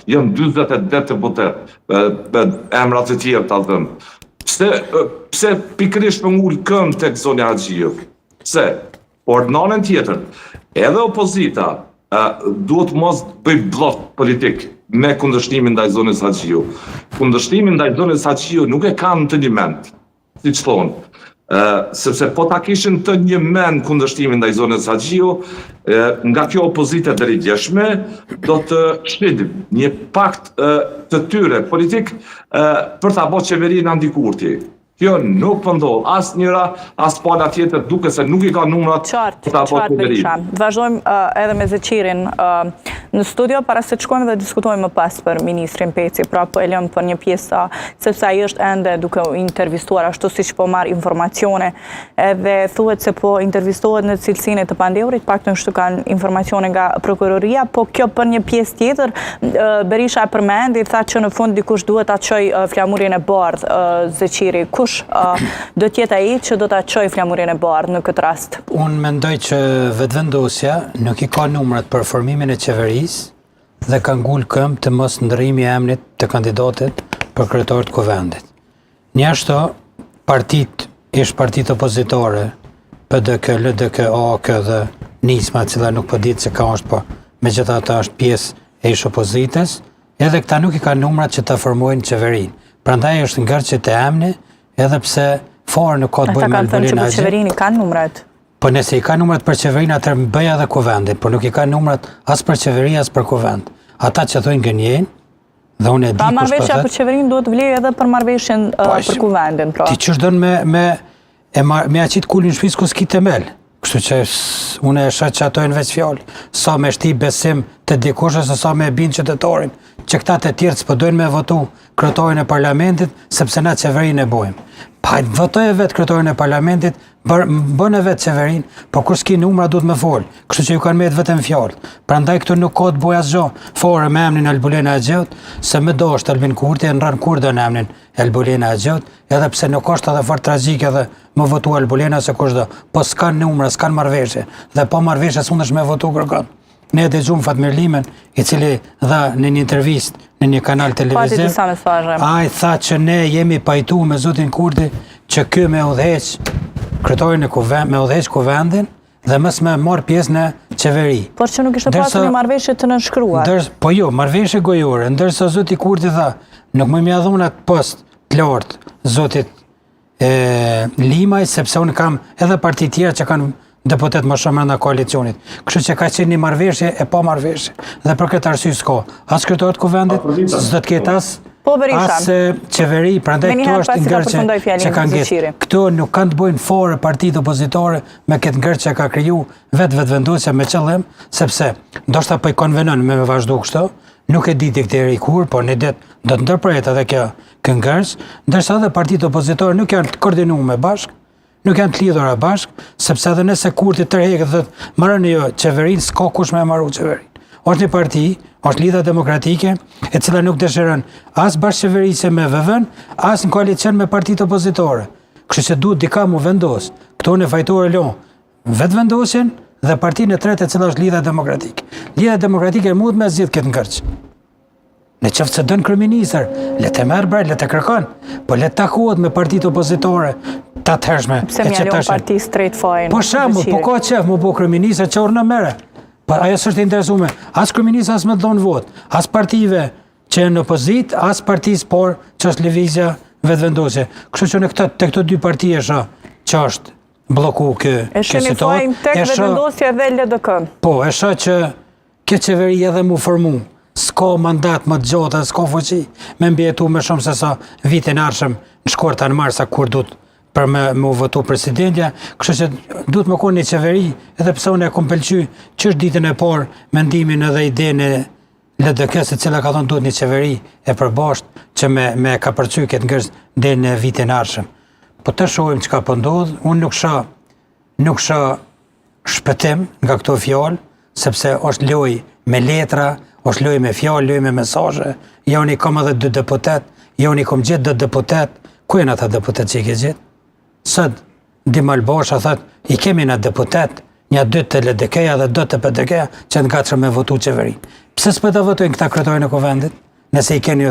jënë 28 deputet, emrat e tjerë të dhëmë. Pse pikërisht për ngullë këmë të Zoni Haxhiu? Pse? Por në anën tjetër, edhe opozita duhet mos bëj blok politik me kundërshtimin ndaj Zonis Haxhiu. Kundërshtimin ndaj Zonis Haxhiu nuk e kanë të një mend, si që thonë. Sepse po ta kishin të një mend kundërshtimin ndaj Zonis Haxhiu, nga kjo opozite drejtshme do të shpidim një pakt të tyre politik për ta bërë qeverinë antikurti. Kjo nuk pëndohë, asë njëra, asë pala tjetër, duke se nuk I ka numrat për ta bërë qeverinë. Vazhdojmë edhe me Zeqirin. Në studio, para se të shkojmë dhe diskutojmë më pas për Ministrin Peci, pra po e lëmë për një pjesë, sepse ai është ende duke intervistuar, ashtu si që po marë informacione, edhe thuhet se po intervistohet në cilësinë të Pandeurit, pak të nështu kanë informacione nga prokuroria, po kjo për një pjesë tjetër, Berisha e përmendi, tha që në fund dikush duhet ta çoj flamurin e bardhë, Zeqiri. Kush do tjetë ai që do ta çoj flamurin e bardhë në këtë rast? Unë mendoj që vetëvendosja nuk I ka numrat për formimin e qeverisë dhe ka ngull këmbë të mos ndërrimi e emrit të kandidatit për kryetar të kuvendit. Njashto, partitë opozitore, PDK, LDK, AK dhe Nisma, cila nuk po ditë se ka është, po me gjitha ta është pjesë e ish opozites, edhe këta nuk I ka numrat që të formojnë qeverinë. Prandaj është ngërçet e emni, edhe pse farë nuk ka të bëjmë Ata kanë thënë që për qeverinë I kanë numrat. Po nëse I ka numrat për qeverinë, atër bëja dhe kuvendit, por nuk I ka numrat as për qeveri, as për kuvend. Ata që thojnë gënjen, dhe unë e di kush për marrëveshja për qeverinë duhet vlerë edhe për marrëveshjen për kuvendin. Ti që është dënë me aqit kullin shpisë ku s'ki temel. Kështu që unë e shetë që ato e në veç fjallë, sa me shti besim të dikushës, sa me bindë qytetarin, që këta të tjertë s'pëdojnë me votu kryetarin e parlamentit, sepse na qeverinë e bojmë. Pa votoj e vetë kryetarin e parlamentit, bën e vetë qeverinë, po kur s'ki numra duhet me folë, kështu që ju kanë me vetëm fjallë. Prandaj këtu nuk ka të boj asgjë fare me emnin Elbulena Haxhiut, se më do është Albin Kurti, e në rënë kur do në emnin Elbulena Haxhiut, edhe pse nuk është edhe fort tragjike dhe më votu Elbulena se kushdo, po s'kan numra, s'kan marrëveshje, dhe po marrëveshje s'mundesh me votu kërkon. Ne e dëgjum Fatmir Limen, I cili dha në një intervist në një kanal televiziv, ai tha që ne jemi pajtu me zotin Kurti që ky me udhëheq kryetarin e kuvendit, me udhëheq kuvendin dhe mos me marr pjesë në qeveri. Por që nuk ishte pasur një marrëveshje të nënshkruar. Po jo, marrëveshje gojore, ndërsa zoti Kurti tha, nuk më ia dhun atë post të lartë zotit Limaj, sepse unë kam edhe parti tjera që kanë deputet më shumë në koalicionit. Kështu që ka qenë një marrëveshje e pa marrëveshje. Dhe për këtë arsye s'ka. As kryetar të kuvendit, s'do të ketë as qeveri, prandaj këtu është ngërçe që kanë gjetë. Këtu nuk kanë të bëjnë fare partitë opozitore me këtë ngërçe që ka kriju vetëvendosja me qëllim, sepse ndoshta po I konvenon me vazhdu kështu, nuk e di deri kur, por në det do të ndërprehet edhe kjo ngërç, ndërsa edhe partitë opozitore nuk janë të koordinuar bashkë, nuk janë të lidhura bashkë, sepse edhe nëse Kurti tërheqet dhe marrën jo qeverinë, s'ka kush me marrë qeverinë. Është një parti, është Lidha Demokratike, e cila nuk dëshiron as bashkëqeverisje me VV-n, as në koalicion me partitë opozitore. Kështu që duhet dika mu vendos. Këto në fajtore lon vetëvendosjen dhe partinë e tretë e cila është Lidha Demokratike. Lidha Demokratike mund me zgjidh këtë ngërç. Në qoftë se dën kryeministër, le të merr braj, le të kërkon, po le të takohet me partitë opozitore të atëhershme. Pse më jalon parti straight fine. Po shembull, po ka qef më po kryeministër çorr në merë. Po ajo s'është interesuar. As kryeministri as më dhon vot, as partive që në opozit, as partisë por që është lëvizja vetëvendosje. Kështu që në këto dy parti është që është blloku ky situatë. Tek vetëvendosja dhe LDK. Po, e shoh që kjo qeveri edhe mu formu. S'ka mandat më të gjatë, s'ka fuqi me mbjetu më shumë se sa vitin ardhshëm në shkorta në mars kur duhet për me votu presidentja, kështu që duhet më konë një qeveri, edhe pse unë e kom pëlqy që është ditën e parë mendimin edhe idenë e LDK se cila ka thonë duhet një qeveri e përbashkët që me ka përqy këtë ngërës dhe në vitin ardhshëm. Po të shohim çka po ndodh, unë nuk shoh shpëtim nga këto fjalë, sepse është lojë me letra, është lojë me fjalë, lojë me mesazhe. Ja unë kam edhe 2 deputet, ja unë kam gjetë 2 deputet. Ku janë ata deputet që I ke gjetë? Sot Dimal Basha thot, I kemi në deputet, një 2 të LDK-ja dhe 2 të PDK-ja që ngacrën me votu qeverinë. Pse s'po ta votojnë këta kryetarën e kuvendit, nëse i keni